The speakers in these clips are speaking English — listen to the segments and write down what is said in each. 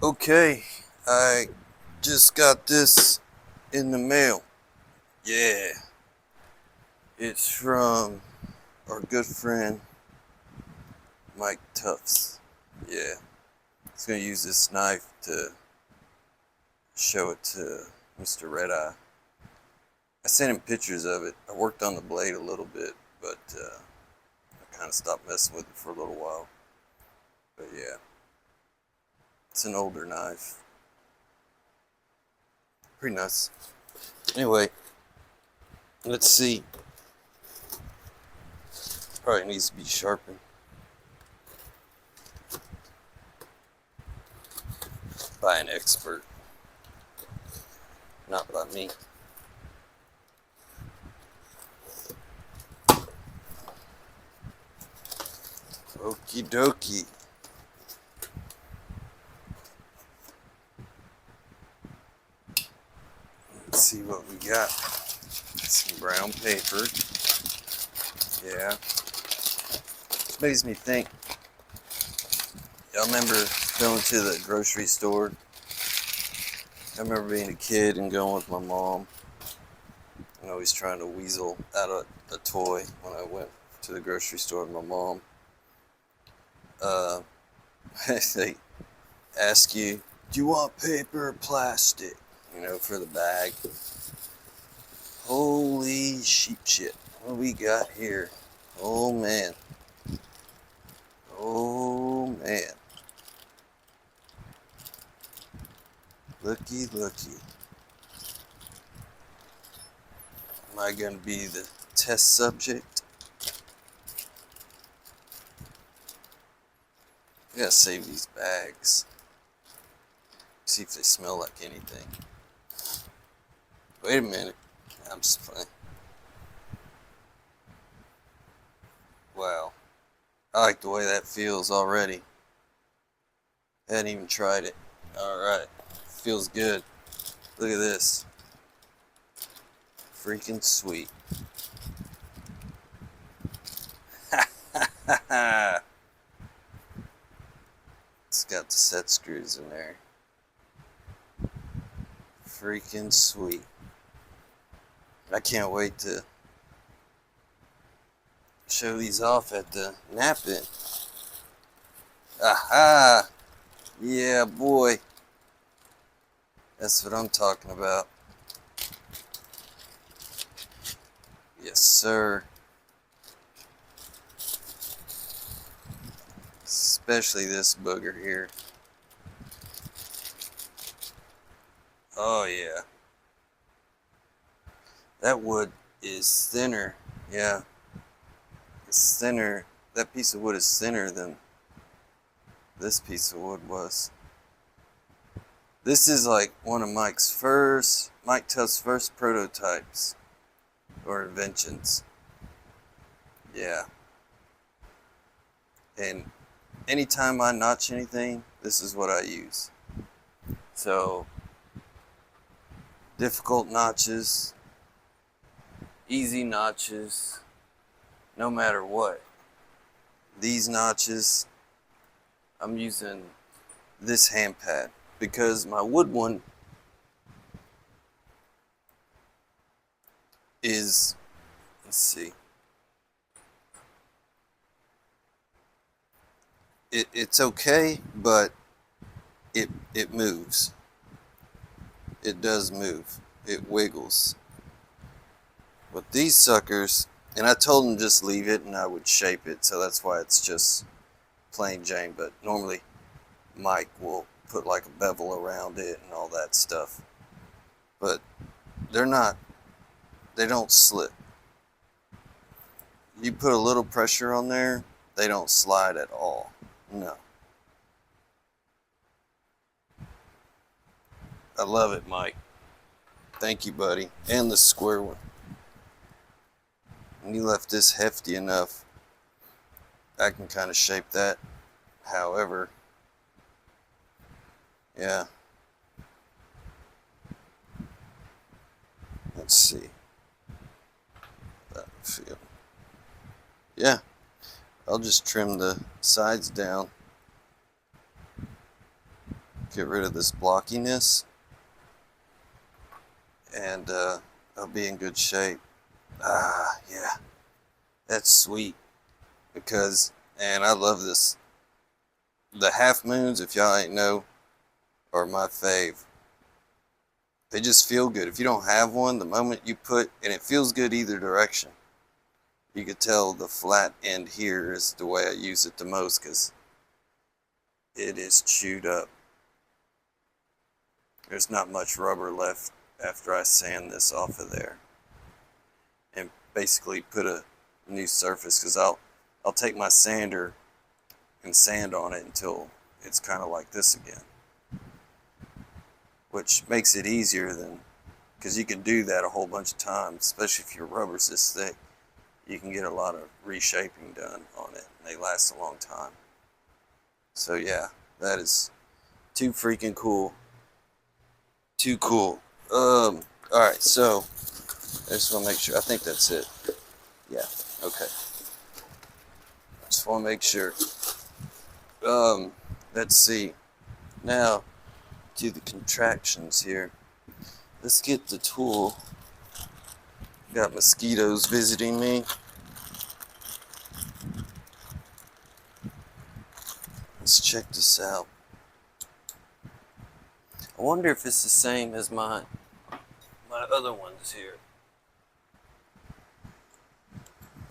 Okay, I just got this in the mail. Yeah, it's from our good friend Mike TUFTS. Yeah, he's gonna use this knife to show it to Mr. Red Eye. I sent him pictures of it. I worked on the blade a little bit, but I kind of stopped messing with it for a little while. But yeah, it's an older knife. Pretty nice. Anyway, let's see. Probably needs to be sharpened by an expert, not by me. Okie dokie. Let's see what we got. Some brown paper. Yeah. This makes me think. Y'all remember going to the grocery store? I remember being a kid and going with my mom and always trying to weasel out a toy when I went to the grocery store with my mom. They ask you, do you want paper or plastic? You know, for the bag. Holy sheep shit. What do we got here? Oh man. Oh man. Looky, looky. Am I going to be the test subject? I gotta save these bags. See if they smell like anything. Wait a minute. I'm just playing. Wow. I like the way that feels already. I hadn't even tried it. Alright. Feels good. Look at this. Freaking sweet. It's got the set screws in there. Freaking sweet. I can't wait to show these off at the nap-in. Aha! Yeah, boy. That's what I'm talking about. Yes, sir. Especially this booger here. Oh, yeah. That wood is thinner. Yeah. It's thinner. That piece of wood is thinner than this piece of wood was. This is like one of Mike Tuff's first prototypes or inventions. Yeah. And anytime I notch anything, this is what I use. So, difficult notches, easy notches, no matter what. These notches, I'm using this hand pad because my wood one is, let's see, it's okay, but it moves. It does move. It wiggles. But these suckers, and I told them just leave it and I would shape it, so that's why it's just plain Jane. But normally Mike will put like a bevel around it and all that stuff. But they don't slip. You put a little pressure on there, they don't slide at all. No. I love it, Mike. Thank you, buddy. And the square one. And you left this hefty enough, I can kind of shape that however. Yeah. Let's see. That feel. Yeah. I'll just trim the sides down. get rid of this blockiness, and I'll be in good shape. Yeah, that's sweet, because, and I love this. The half moons, if y'all ain't know, are my fave. They just feel good. If you don't have one, the moment you put, and it feels good either direction. You could tell the flat end here is the way I use it the most, because it is chewed up. There's not much rubber left after I sand this off of there and basically put a new surface, because I'll take my sander and sand on it until it's kind of like this again, which makes it easier than, because you can do that a whole bunch of times, especially if your rubber's this thick. You can get a lot of reshaping done on it, and they last a long time. So yeah, that is too freaking cool. Too cool. Alright, so I just want to make sure. I think that's it. Yeah, okay. Just want to make sure. Let's see. Now, do the contractions here. Let's get the tool. Got mosquitoes visiting me. Let's check this out. I wonder if it's the same as my other ones here.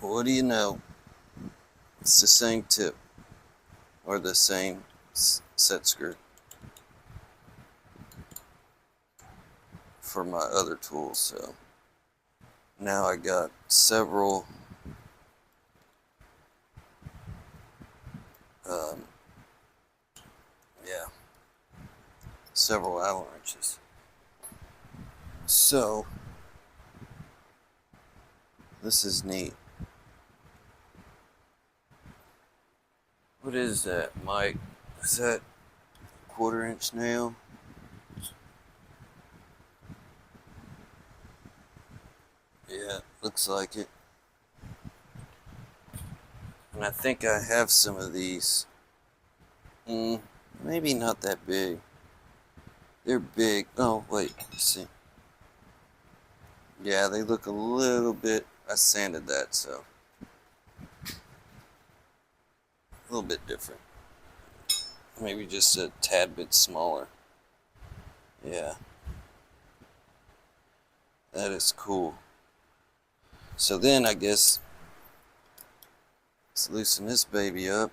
What do you know? It's the same tip, or the same set screw for my other tools. So now I got several several Allen wrenches. So this is neat. What is that, Mike? Is that a 1/4 inch nail? Yeah, looks like it. And I think I have some of these. Maybe not that big. They're big. Oh, wait, let's see. Yeah, they look a little bit, I sanded that, so a little bit different. Maybe just a tad bit smaller. Yeah. That is cool. So then I guess let's loosen this baby up.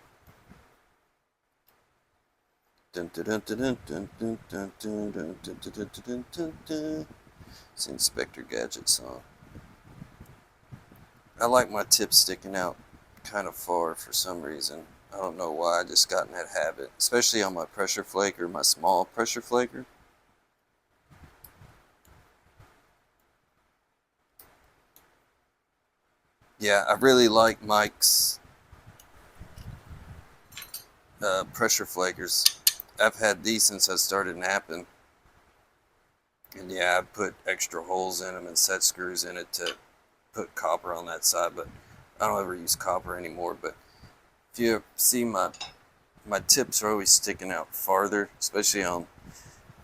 It's Inspector Gadget song. I like my tip sticking out kind of far for some reason. I don't know why, I just got in that habit, especially on my pressure flaker, my small pressure flaker. Yeah, I really like Mike's pressure flakers. I've had these since I started napping. And yeah, I put extra holes in them and set screws in it to put copper on that side, but I don't ever use copper anymore. But if you see my tips are always sticking out farther, especially on,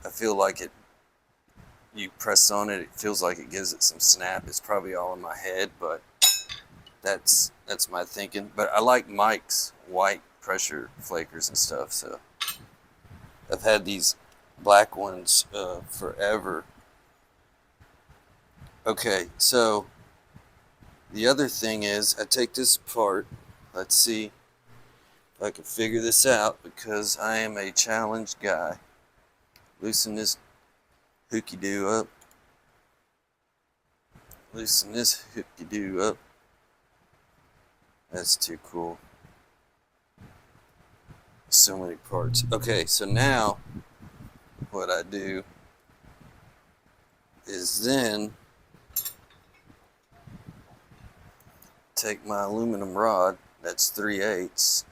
I feel like it, you press on it, it feels like it gives it some snap. It's probably all in my head, but that's my thinking. But I like Mike's white pressure flakers and stuff, so I've had these black ones forever. Okay, so the other thing is I take this apart. Let's see if I can figure this out, because I am a challenged guy. Loosen this hooky-doo up. Loosen this hooky-doo up. That's too cool. So many parts. Okay, so now what I do is then take my aluminum rod, that's 3/8.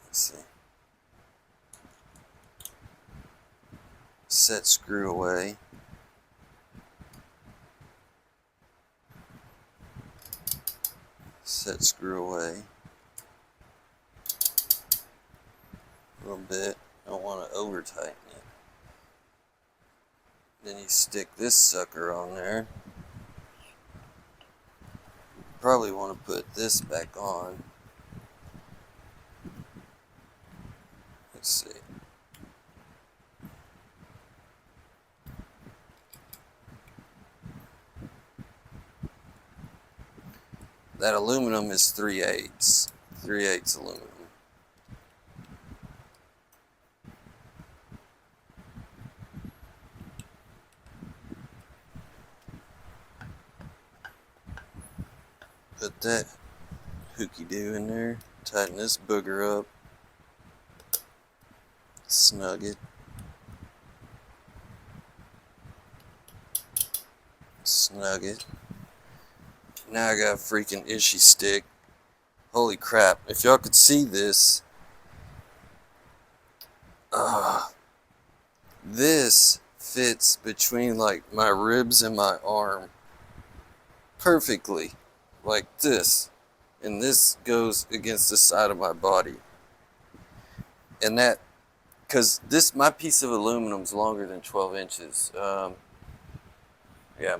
Let's see. Set screw away. Set screw away. a little bit. Don't want to over tighten it. Then you stick this sucker on there. Probably want to put this back on. Let's see. That aluminum is 3/8. 3/8 aluminum. Put that hooky doo in there. Tighten this booger up. Snug it. Snug it. Now I got a freaking ishy stick. Holy crap. If y'all could see this. This fits between like my ribs and my arm perfectly. Like this. And this goes against the side of my body. And that, because my piece of aluminum is longer than 12 inches. Yeah,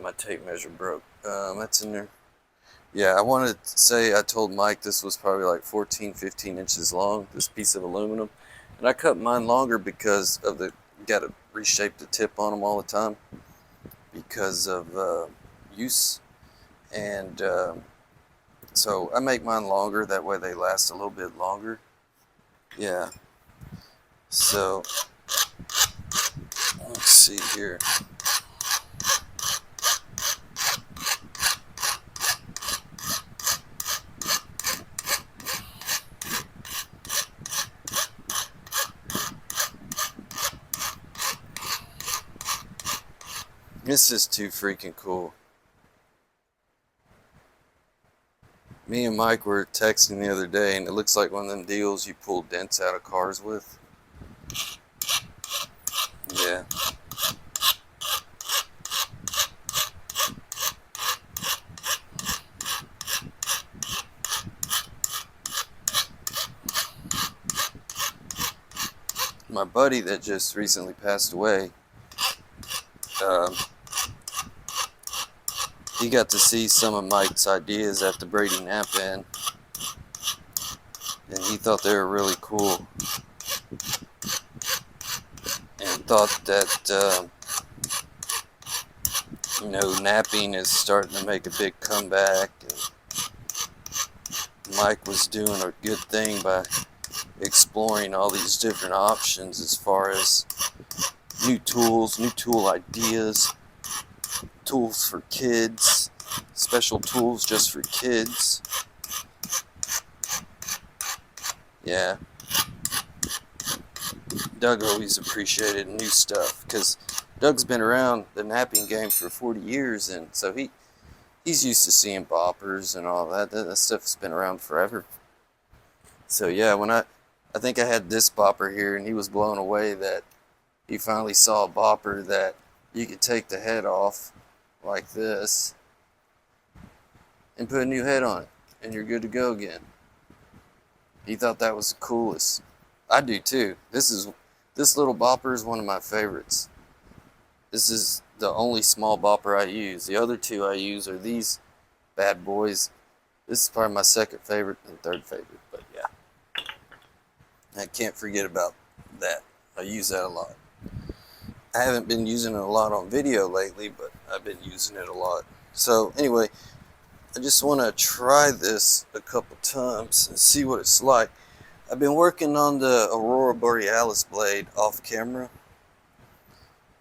my tape measure broke. That's in there. Yeah, I wanted to say, I told Mike this was probably like 14, 15 inches long, this piece of aluminum. And I cut mine longer because of got to reshape the tip on them all the time because of use. And so I make mine longer, that way they last a little bit longer. Yeah. So, let's see here. This is too freaking cool. Me and Mike were texting the other day, and it looks like one of them deals you pull dents out of cars with. Yeah. My buddy that just recently passed away, he got to see some of Mike's ideas at the Brady Nap-In, and he thought they were really cool, and thought that napping is starting to make a big comeback, and Mike was doing a good thing by exploring all these different options as far as new tools, new tool ideas, tools for kids, special tools just for kids. Yeah. Doug always appreciated new stuff because Doug's been around the napping game for 40 years, and so he's used to seeing boppers and all that. That stuff's been around forever. So yeah, when I think I had this bopper here, and he was blown away that he finally saw a bopper that you could take the head off like this and put a new head on it, and you're good to go again. He thought that was the coolest. I do too. This little bopper is one of my favorites. This is the only small bopper I use. The other two I use are these bad boys. This is probably my second favorite and third favorite, but yeah. I can't forget about that. I use that a lot. I haven't been using it a lot on video lately, but I've been using it a lot. So anyway, I just want to try this a couple times and see what it's like. I've been working on the Aurora Borealis blade off camera,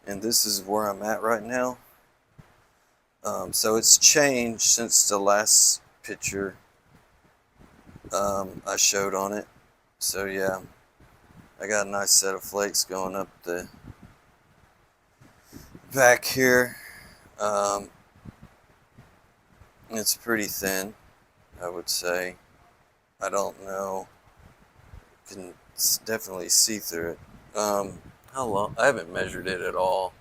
and this is where I'm at right now. So it's changed since the last picture I showed on it. So yeah, I got a nice set of flakes going up the back here. It's pretty thin, I would say. I don't know. You can definitely see through it. How long? I haven't measured it at all.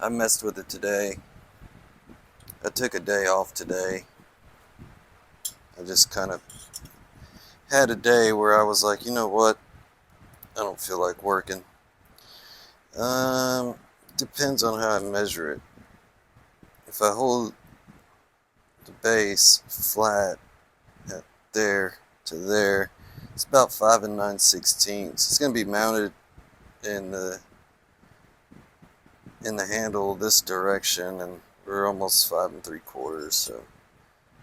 I messed with it today. I took a day off today. I just kind of had a day where I was like, you know what? I don't feel like working. Depends on how I measure it. If I hold the base flat at there to there, it's about 5 9/16. It's going to be mounted in the handle this direction, and we're almost 5 3/4. So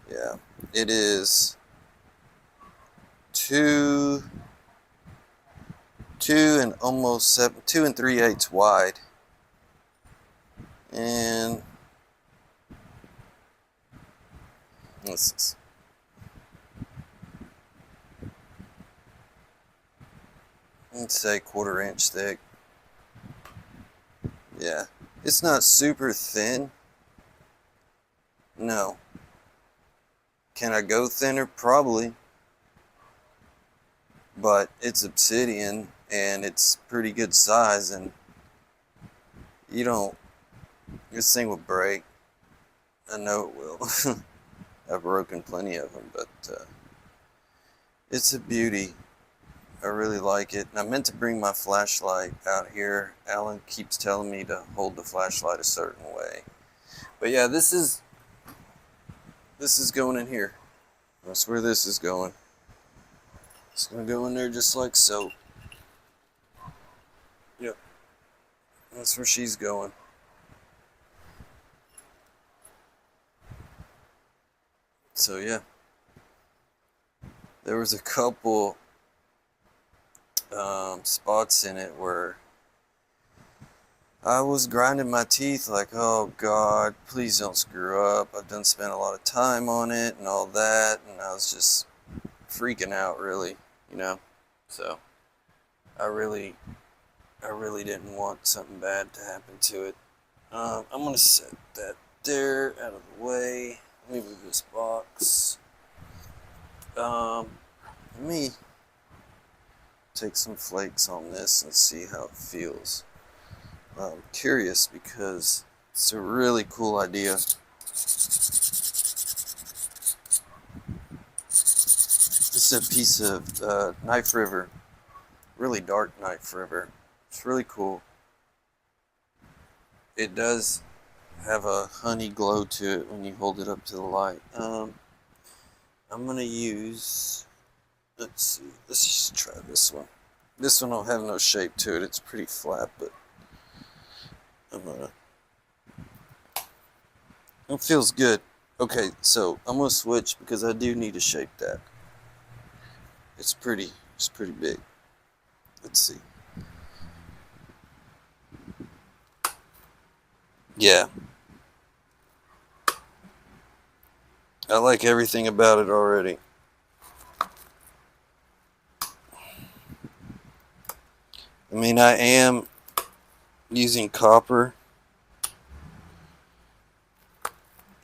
yeah, it is 2 and almost 2 3/8 wide, and let's say 1/4 inch thick. Yeah, it's not super thin. No. Can I go thinner? Probably. But it's obsidian and it's pretty good size, and you don't, this thing will break. I know it will. I've broken plenty of them, but it's a beauty. I really like it. And I meant to bring my flashlight out here. Alan keeps telling me to hold the flashlight a certain way. But yeah, this is going in here. That's where this is going. It's going to go in there just like so. Yep. That's where she's going. So yeah. There was a couple spots in it where I was grinding my teeth like, oh God, please don't screw up. I've done spent a lot of time on it and all that, and I was just freaking out, really, you know. So I really didn't want something bad to happen to it. I'm gonna set that there out of the way. Let me move this box. Let me take some flakes on this and see how it feels. I'm curious because it's a really cool idea. It's a piece of Knife River, really dark Knife River. It's really cool. It does have a honey glow to it when you hold it up to the light. I'm gonna use, let's see, let's just try this one. This one don't have no shape to it. It's pretty flat, but it feels good. Okay, so I'm gonna switch because I do need to shape that. It's pretty big. Let's see. Yeah. I like everything about it already. I mean, I am using copper,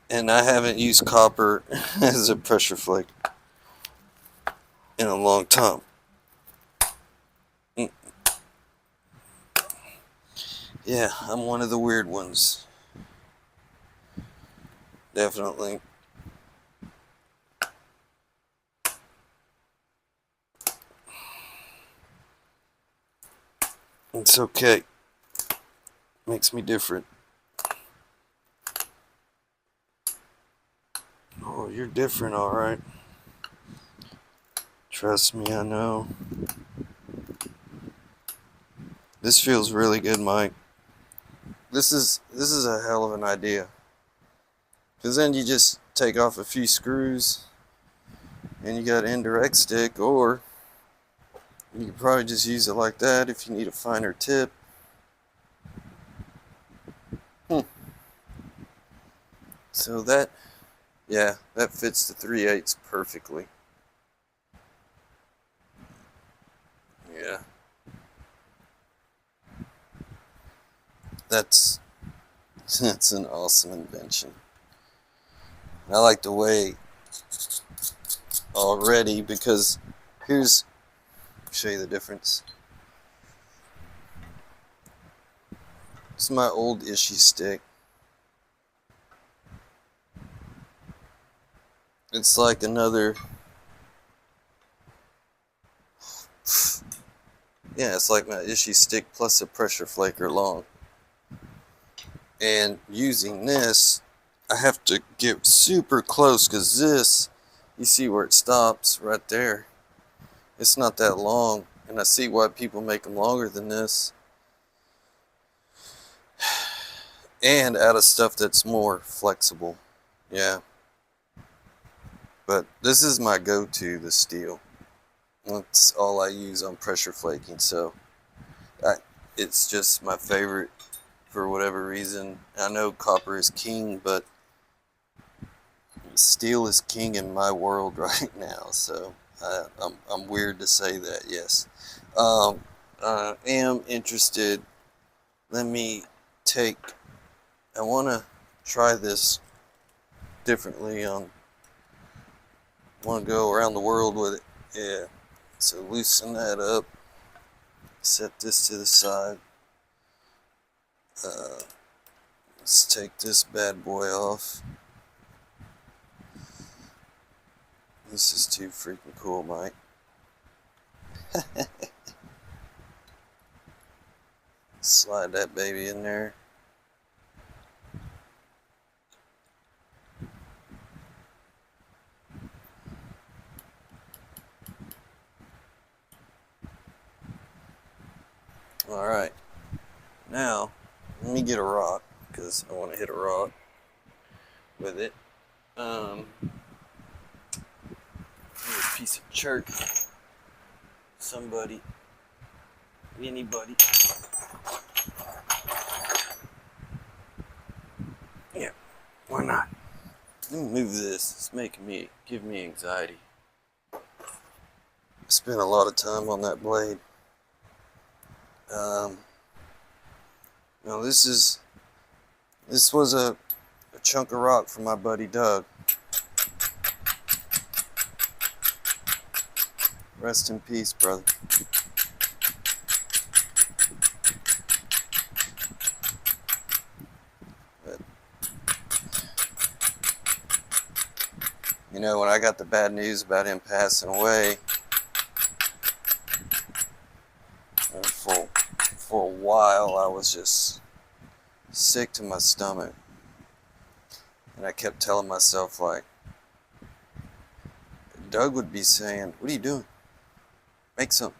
and I haven't used copper as a pressure flake in a long time. Yeah, I'm one of the weird ones. Definitely. It's okay. Makes me different. Oh, you're different, alright. Trust me, I know. This feels really good, Mike. This is a hell of an idea. Because then you just take off a few screws and you got an indirect stick, or you could probably just use it like that if you need a finer tip. So that, yeah, that fits the 3/8 perfectly. Yeah. That's an awesome invention. I like the way already, because here's, show you the difference. It's my old Ishii stick. It's like another Yeah, it's like my Ishi stick plus a pressure flaker long. And using this, I have to get super close because this, you see where it stops right there. It's not that long, and I see why people make them longer than this. And out of stuff that's more flexible. Yeah. But this is my go-to, the steel. That's all I use on pressure flaking, so it's just my favorite for whatever reason. I know copper is king, but steel is king in my world right now, so I'm weird to say that, yes. I am interested. Let me I want to try this differently. I want to go around the world with it. Yeah. So loosen that up. Set this to the side. Let's take this bad boy off. This is too freaking cool, Mike. Slide that baby in there. Alright. Now, let me get a rock, because I want to hit a rock with it. A piece of chert. Somebody. Anybody. Yeah, why not? Let me move this. It's give me anxiety. I spent a lot of time on that blade. Now this was a chunk of rock from my buddy Doug. Rest in peace, brother. But, you know, when I got the bad news about him passing away, for a while I was just sick to my stomach. And I kept telling myself, like, Doug would be saying, "What are you doing? Make something."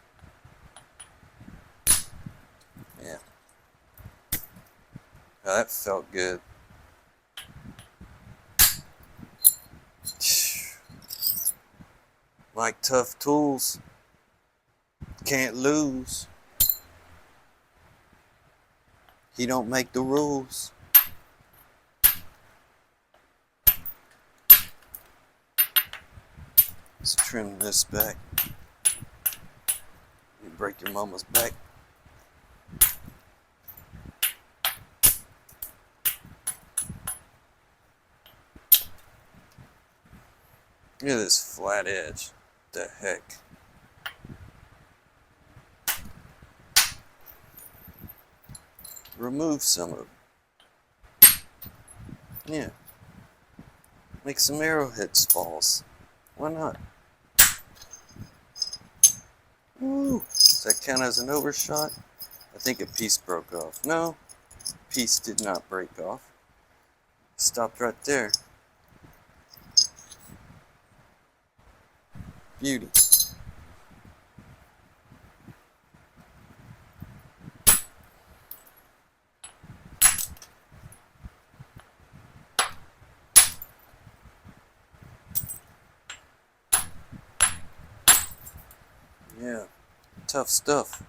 Yeah. Now that felt good. Like tough tools. Can't lose. He don't make the rules. Let's trim this back. You break your mama's back. Look at this flat edge. What the heck? Remove some of it. Yeah. Make some arrowhead falls. Why not? Woo! Does that count as an overshot? I think a piece broke off. No, piece did not break off. Stopped right there. Beauty. Yeah, tough stuff.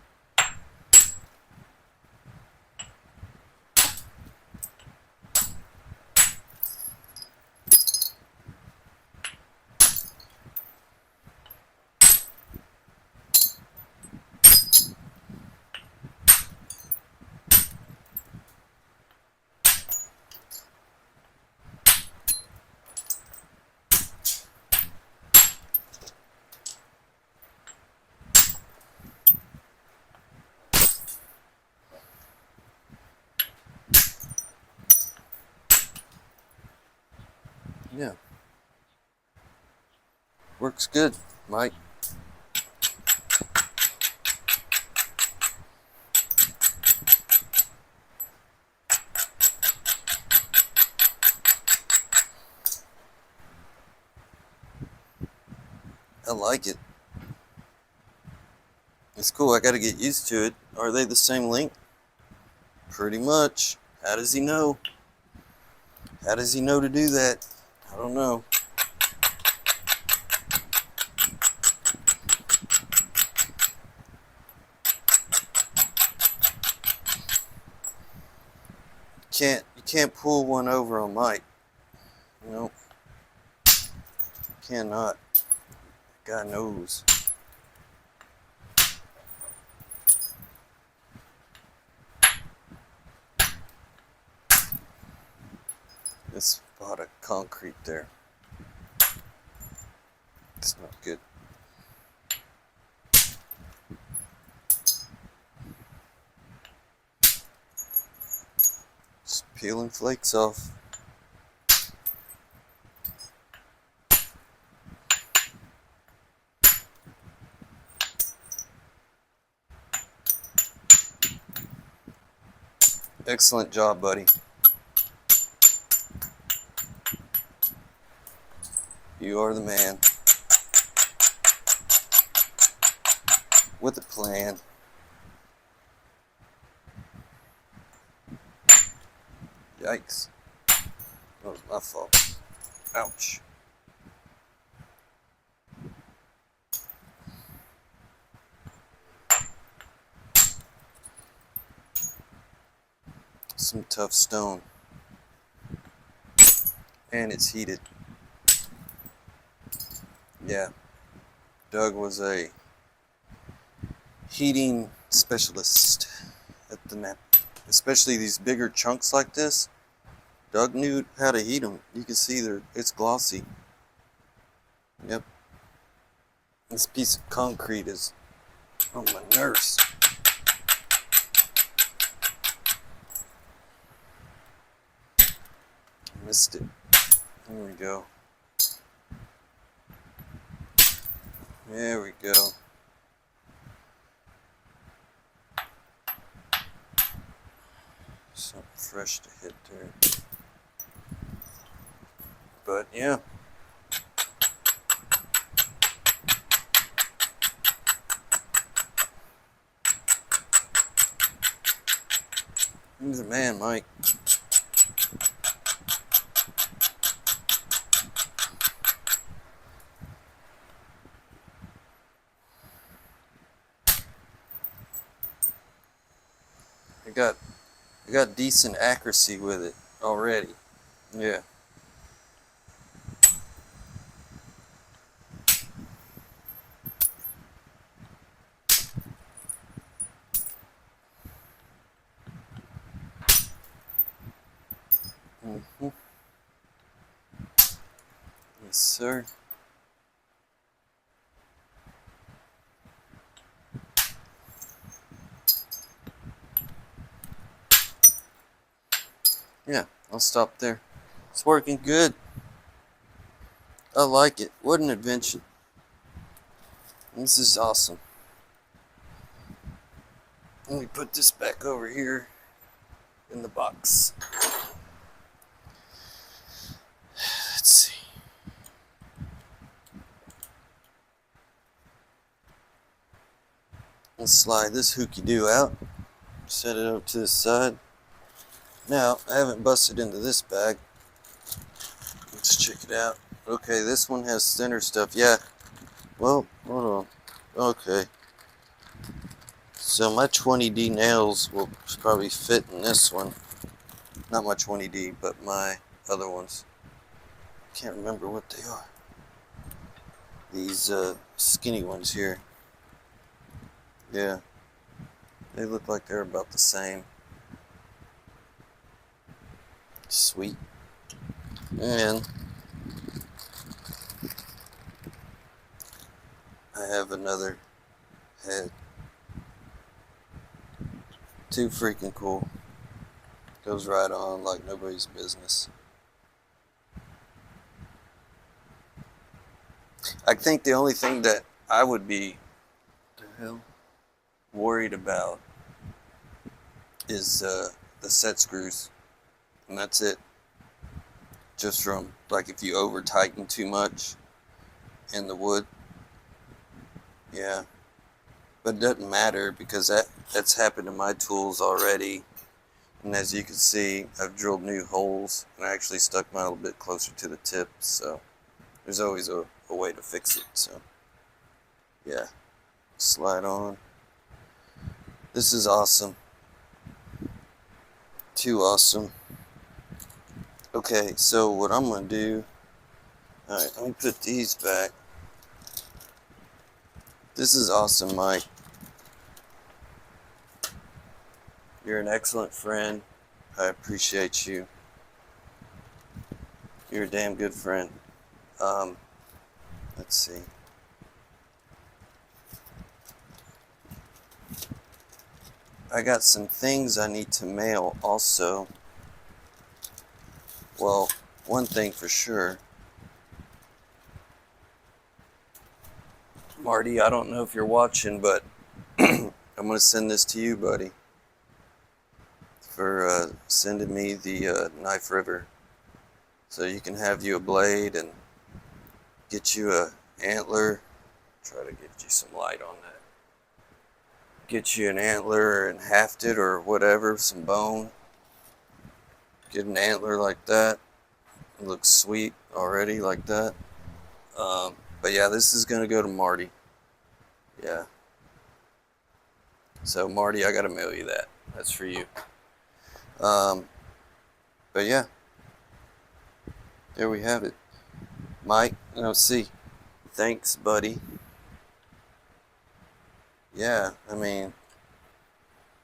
Yeah. Works good, Mike. like it. It's cool. I gotta get used to it. Are they the same length? Pretty much. How does he know? How does he know to do that? I don't know. You can't pull one over on Mike. Nope. Cannot. God knows. This spot of concrete there. It's not good. Just peeling flakes off. Excellent job, buddy. You are the man. With a plan. Yikes. That was my fault. Ouch. Some tough stone. And it's heated. Yeah. Doug was a heating specialist at the map. Especially these bigger chunks like this. Doug knew how to heat them. You can see it's glossy. Yep. This piece of concrete is on my nerves. Missed it. There we go. There we go. Something fresh to hit there. But yeah. You're the man, Mike. I got decent accuracy with it already. Yeah. Mm-hmm. Yes, sir. Yeah, I'll stop there. It's working good. I like it. What an invention. This is awesome. Let me put this back over here in the box. Let's see. Let's slide this hooky-doo out. Set it up to the side. Now, I haven't busted into this bag. Let's check it out. Okay, this one has thinner stuff. Yeah. Well, hold on. Okay. So my 20D nails will probably fit in this one. Not my 20D, but my other ones. Can't remember what they are. These skinny ones here. Yeah. They look like they're about the same. Sweet. And I have another head. Too freaking cool. Goes right on like nobody's business. I think the only thing that I would be worried about is the set screws. And that's it. Just from, like, if you over tighten too much in the wood, Yeah, but it doesn't matter because that's happened to my tools already. And as you can see, I've drilled new holes and I actually stuck mine a little bit closer to the tip, so there's always a way to fix it. So yeah, slide on. This is awesome. Too awesome. Okay, so what I'm gonna do, alright, let me put these back. This is awesome, Mike. You're an excellent friend. I appreciate you. You're a damn good friend. Let's see. I got some things I need to mail also. Well, one thing for sure. Marty, I don't know if you're watching, but I'm going to send this to you, buddy, for sending me the Knife River. So you can have you a blade and get you a antler. Try to get you some light on that. Get you an antler and haft it or whatever, some bone. Get an antler like that. It looks sweet already like that. But yeah, this is going to go to Marty. Yeah. So Marty, I got to mail you that. That's for you. But yeah. There we have it. Mike, let's see. Thanks, buddy. Yeah, I mean,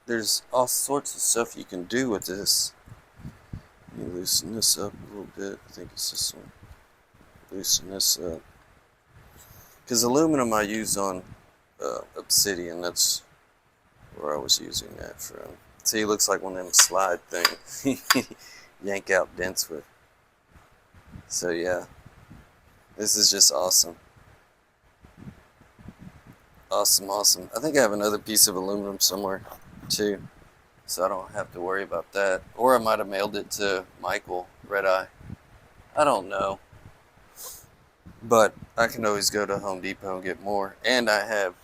there's all sorts of stuff you can do with this. Let me loosen this up a little bit. I think it's this one. Loosen this up. Because aluminum I use on obsidian. That's where I was using that from. See, it looks like one of them slide things. Yank out dents with. So yeah, this is just awesome. Awesome, awesome. I think I have another piece of aluminum somewhere too, so I don't have to worry about that. Or I might have mailed it to Michael, Red Eye. I don't know. But I can always go to Home Depot and get more. And I have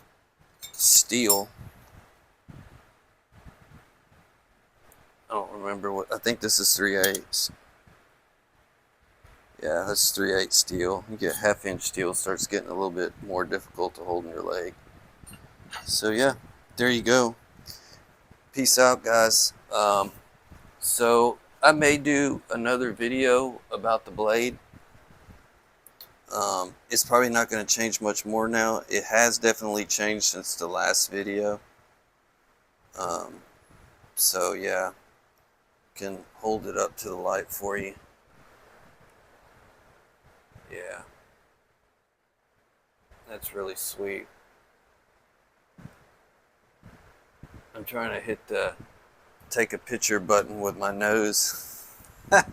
steel. I don't remember what, I think this is 3/8. Yeah, that's 3/8 steel. You get 1/2 inch steel, starts getting a little bit more difficult to hold in your leg. So yeah, there you go. Peace out, guys. So I may do another video about the blade. It's probably not going to change much more now. It has definitely changed since the last video. So yeah, can hold it up to the light for you. Yeah, that's really sweet. I'm trying to hit the take a picture button with my nose. I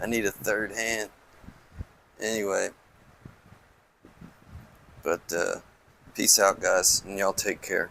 need a third hand. Anyway, but peace out, guys, and y'all take care.